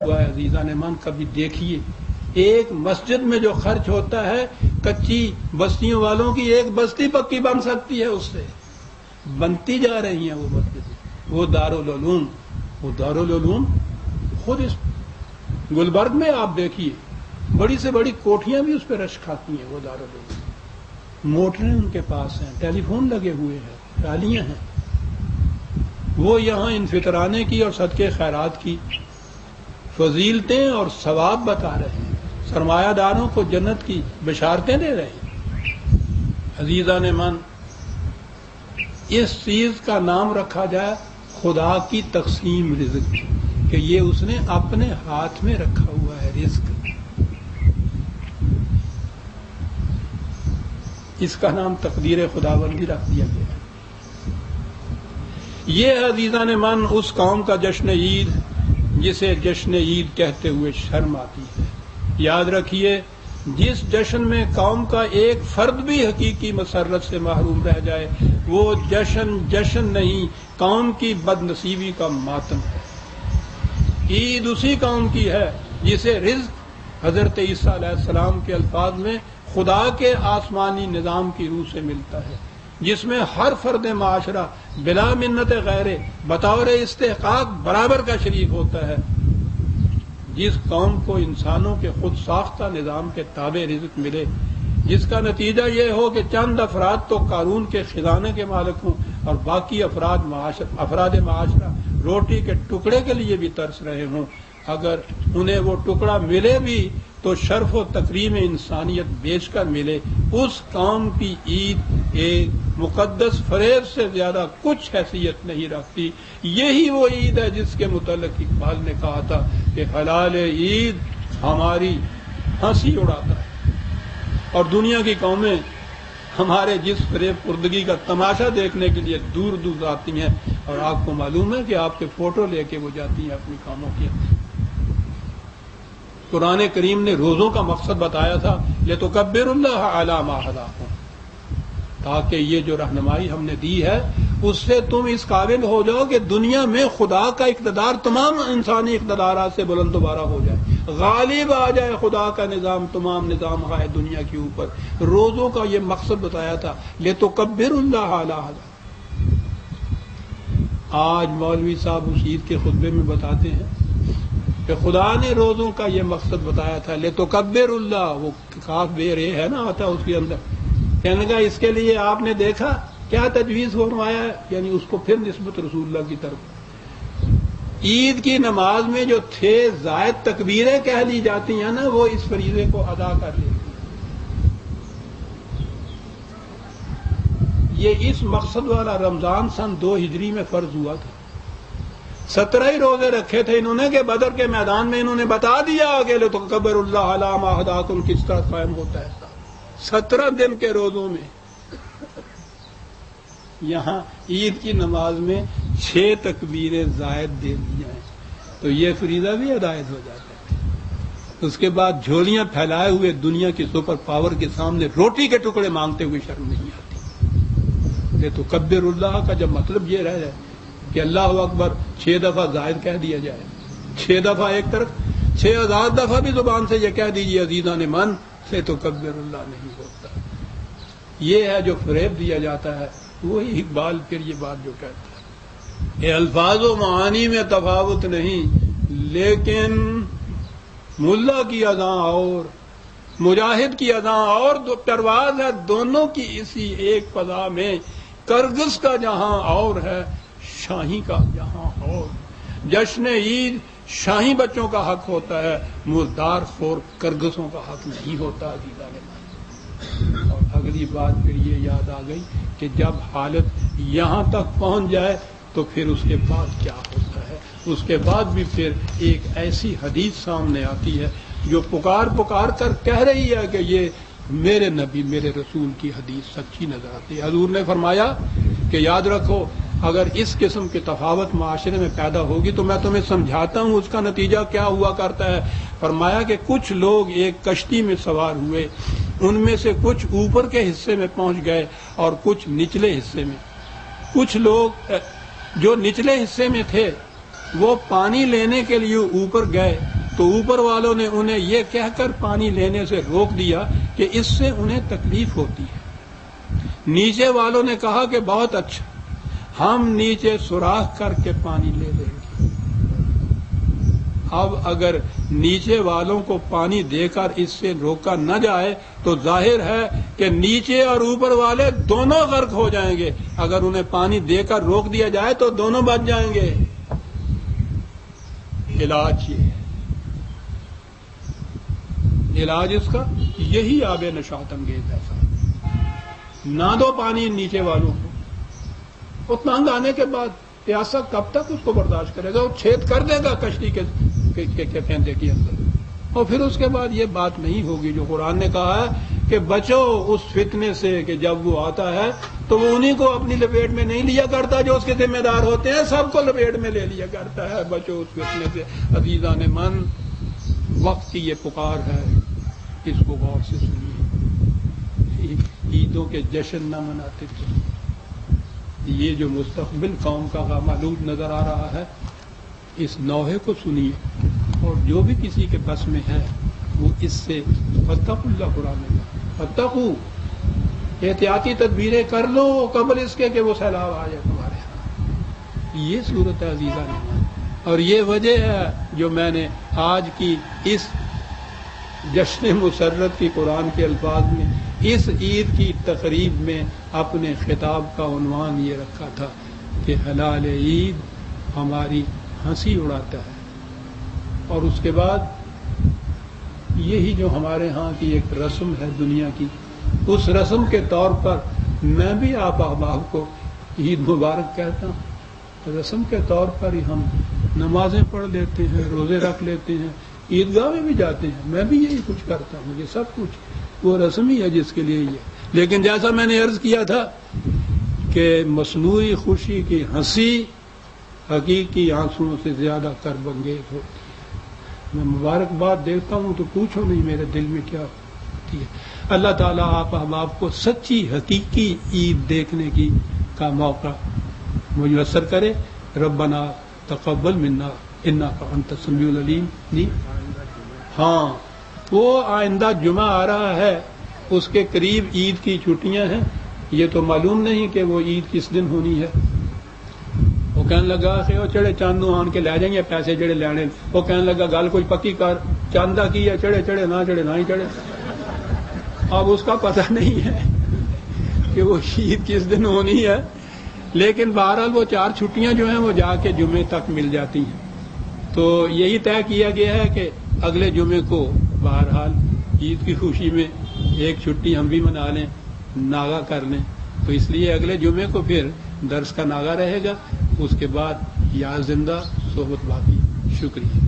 ہوا ہے عزیزان من، کبھی دیکھیے ایک مسجد میں جو خرچ ہوتا ہے کچی بستیوں والوں کی ایک بستی پکی بن سکتی ہے، اس سے بنتی جا رہی ہیں وہ مسجد، وہ دارالعلوم خود اس گلبرگ میں آپ دیکھیے بڑی سے بڑی کوٹھیاں بھی اس پہ رش کھاتی ہیں، وہ دارالعلوم، موٹریں ان کے پاس ہیں، ٹیلی فون لگے ہوئے ہیں، ٹرالیاں ہیں، وہ یہاں ان فطرانے کی اور صدقے خیرات کی فضیلتیں اور ثواب بتا رہے ہیں، سرمایہ داروں کو جنت کی بشارتیں دے رہے ہیں۔ عزیزان من، اس چیز کا نام رکھا جائے خدا کی تقسیم رزق، کہ یہ اس نے اپنے ہاتھ میں رکھا ہوا ہے رزق، اس کا نام تقدیر خداوندی رکھ دیا گیا ہے۔ یہ عزیزان من اس قوم کا جشن عید جسے جشن عید کہتے ہوئے شرم آتی ہے۔ یاد رکھیے، جس جشن میں قوم کا ایک فرد بھی حقیقی مسرت سے محروم رہ جائے، وہ جشن نہیں، قوم کی بد نصیبی کا ماتم ہے۔ عید اسی قوم کی ہے جسے رزق حضرت عیسیٰ علیہ السلام کے الفاظ میں خدا کے آسمانی نظام کی روح سے ملتا ہے، جس میں ہر فرد معاشرہ بلا منت غیر بطور استحقاق برابر کا شریک ہوتا ہے۔ جس قوم کو انسانوں کے خود ساختہ نظام کے تابع رزق ملے، جس کا نتیجہ یہ ہو کہ چند افراد تو قارون کے خزانے کے مالک ہوں اور باقی افراد معاشرہ روٹی کے ٹکڑے کے لیے بھی ترس رہے ہوں، اگر انہیں وہ ٹکڑا ملے بھی تو شرف و تکریم انسانیت بیچ کر ملے، اس قوم کی عید ایک مقدس فریب سے زیادہ کچھ حیثیت نہیں رکھتی۔ یہی وہ عید ہے جس کے متعلق اقبال نے کہا تھا کہ حلال عید ہماری ہنسی اڑاتا ہے، اور دنیا کی قومیں ہمارے جس فریب پردگی کا تماشا دیکھنے کے لیے دور دور آتی ہیں، اور آپ کو معلوم ہے کہ آپ کے فوٹو لے کے وہ جاتی ہیں اپنی قوموں کی۔ قرآن کریم نے روزوں کا مقصد بتایا تھا، لِتُكَبِّرُ اللَّهَ عَلَىٰ مَا هَدَاكُمْ، تاکہ یہ جو رہنمائی ہم نے دی ہے اس سے تم اس قابل ہو جاؤ کہ دنیا میں خدا کا اقتدار تمام انسانی اقتدارات سے بلند و بالا ہو جائے، غالب آ جائے خدا کا نظام تمام نظام ہے دنیا کے اوپر۔ روزوں کا یہ مقصد بتایا تھا، لِتُكَبِّرُ اللَّهَ عَلَىٰ هَدَاكُمْ۔ آج مولوی صاحب اس عید کے خطبے میں بتاتے ہیں کہ خدا نے روزوں کا یہ مقصد بتایا تھا، لِتُكَبِّرُ اللَّهَ، وہ کاف بے رے ہے نا آتا اس کے اندر، کہنے کا اس کے لیے آپ نے دیکھا کیا تجویز فرمایا ہے، یعنی اس کو پھر نسبت رسول اللہ کی طرف۔ عید کی نماز میں جو زائد تکبیریں کہہ لی جاتی ہیں نا، وہ اس فریضے کو ادا کر لیتی ہیں۔ یہ اس مقصد والا رمضان سن 2 ہجری میں فرض ہوا تھا۔ 17 ہی روزے رکھے تھے انہوں نے کہ بدر کے میدان میں انہوں نے بتا دیا کہ لِتُكَبِّرُ اللَّهَ عَلَىٰ مَا هَدَاكُمْ کس طرح قائم ہوتا ہے۔ 17 دن کے روزوں میں یہاں عید کی نماز میں 6 تکبیریں زائد دے دی جائیں تو یہ فریضہ بھی ادائز ہو جاتا ہے۔ اس کے بعد جھولیاں پھیلائے ہوئے دنیا کی سپر پاور کے سامنے روٹی کے ٹکڑے مانگتے ہوئے شرم نہیں آتی۔ لِتُكَبِّرُ اللَّهَ کا جب مطلب یہ رہ جائے کہ اللہ اکبر 6 دفعہ زائد کہہ دیا جائے، 6 دفعہ ایک طرف، 6000 دفعہ بھی زبان سے یہ کہہ دیجیے عزیزان من، لِتُكَبِّرُ اللَّهَ نہیں ہوتا۔ یہ ہے جو فریب دیا جاتا ہے، وہی اقبال پھر یہ بات جو کہتا ہے کہ الفاظ و معانی میں تفاوت نہیں، لیکن ملا کی اذاں اور مجاہد کی اذاں اور پرواز ہے دونوں کی اسی ایک فضا میں، کرگس کا جہاں اور ہے شاہی کا جہاں اور۔ جشن عید شاہی بچوں کا حق ہوتا ہے، مردار خور کرگسوں کا حق نہیں ہوتا عزیزان من۔ اور اگلی بات پھر یہ یاد آ گئی کہ جب حالت یہاں تک پہنچ جائے تو پھر اس کے بعد کیا ہوتا ہے۔ اس کے بعد بھی پھر ایک ایسی حدیث سامنے آتی ہے جو پکار کر کہہ رہی ہے کہ یہ میرے نبی میرے رسول کی حدیث سچی نظر آتی ہے۔ حضور نے فرمایا کہ یاد رکھو، اگر اس قسم کی تفاوت معاشرے میں پیدا ہوگی تو میں تمہیں سمجھاتا ہوں اس کا نتیجہ کیا ہوا کرتا ہے۔ فرمایا کہ کچھ لوگ ایک کشتی میں سوار ہوئے، ان میں سے کچھ اوپر کے حصے میں پہنچ گئے اور کچھ نچلے حصے میں۔ کچھ لوگ جو نچلے حصے میں تھے وہ پانی لینے کے لیے اوپر گئے، تو اوپر والوں نے انہیں یہ کہہ کر پانی لینے سے روک دیا کہ اس سے انہیں تکلیف ہوتی ہے۔ نیچے والوں نے کہا کہ بہت اچھا، ہم نیچے سوراخ کر کے پانی لے لیں گے۔ اب اگر نیچے والوں کو پانی دے کر اس سے روکا نہ جائے تو ظاہر ہے کہ نیچے اور اوپر والے دونوں غرق ہو جائیں گے۔ اگر انہیں پانی دے کر روک دیا جائے تو دونوں بچ جائیں گے۔ علاج یہ ہے، علاج اس کا یہی آب نشاط انگیز ہے۔ نہ دو پانی نیچے والوں کو، اتنا تنگ آنے کے بعد پیاسا کب تک اس کو برداشت کرے گا؟ وہ چھید کر دے گا کشتی کے پھیندے کے اندر، اور پھر اس کے بعد یہ بات نہیں ہوگی جو قرآن نے کہا ہے کہ بچو اس فتنے سے کہ جب وہ آتا ہے تو وہ انہی کو اپنی لپیٹ میں نہیں لیا کرتا جو اس کے ذمہ دار ہوتے ہیں، سب کو لپیٹ میں لے لیا کرتا ہے۔ بچو اس فتنے سے۔ عزیزان من، وقت کی یہ پکار ہے، اس کو غور سے سنیے۔ عیدوں کے جشن نہ مناتے تھے، یہ جو مستقبل قوم کا غمالود نظر آ رہا ہے، اس نوحے کو سنیے، اور جو بھی کسی کے بس میں ہے وہ اس سے فاتقوا اللہ، قرآن میں فاتقوا، احتیاطی تدبیریں کر لو قبل اس کے کہ وہ سیلاب آ جائے تمہارے ہاں۔ یہ صورت ہے عزیزہ نے، اور یہ وجہ ہے جو میں نے آج کی اس جشن مسرت کی قرآن کے الفاظ میں اس عید کی تقریب میں اپنے خطاب کا عنوان یہ رکھا تھا کہ ہلال عید ہماری ہنسی اڑاتا ہے۔ اور اس کے بعد یہی جو ہمارے ہاں کی ایک رسم ہے دنیا کی، اس رسم کے طور پر میں بھی آپ احباب کو عید مبارک کہتا ہوں۔ رسم کے طور پر ہی ہم نمازیں پڑھ لیتے ہیں، روزے رکھ لیتے ہیں، عیدگاہ میں بھی جاتے ہیں، میں بھی یہی کچھ کرتا ہوں، یہ سب کچھ وہ رسم ہی ہے جس کے لیے یہ۔ لیکن جیسا میں نے عرض کیا تھا کہ مصنوعی خوشی کی ہنسی حقیقی آنسوؤں سے زیادہ کرب انگیز ہوتی ہے۔ میں مبارکباد دیکھتا ہوں تو پوچھو نہیں میرے دل میں کیا ہوتی ہے۔ اللہ تعالیٰ آپ احباب کو سچی حقیقی عید دیکھنے کی کا موقع میسر کرے۔ ربنا تقبل منا انک انت السمیع العلیم۔ ہاں، وہ آئندہ جمعہ آ رہا ہے، اس کے قریب عید کی چھٹیاں ہیں، یہ تو معلوم نہیں کہ وہ عید کس دن ہونی ہے۔ وہ کہنے لگا کہ وہ چڑھے چاندو آن کے لے جائیں گے پیسے جڑے لینے، وہ کہنے لگا گل کوئی پکی کر، چاندہ کی ہے، چڑھے چڑھے نہ چڑھے نہ ہی چڑھے۔ اب اس کا پتہ نہیں ہے کہ وہ عید کس دن ہونی ہے، لیکن بہرحال وہ 4 چھٹیاں جو ہیں وہ جا کے جمعے تک مل جاتی ہیں۔ تو یہی طے کیا گیا ہے کہ اگلے جمعے کو بہرحال عید کی خوشی میں ایک چھٹی ہم بھی منا لیں، ناغہ کر لیں۔ تو اس لیے اگلے جمعے کو پھر درس کا ناغہ رہے گا، اس کے بعد یاد زندہ صحبت باقی۔ شکریہ۔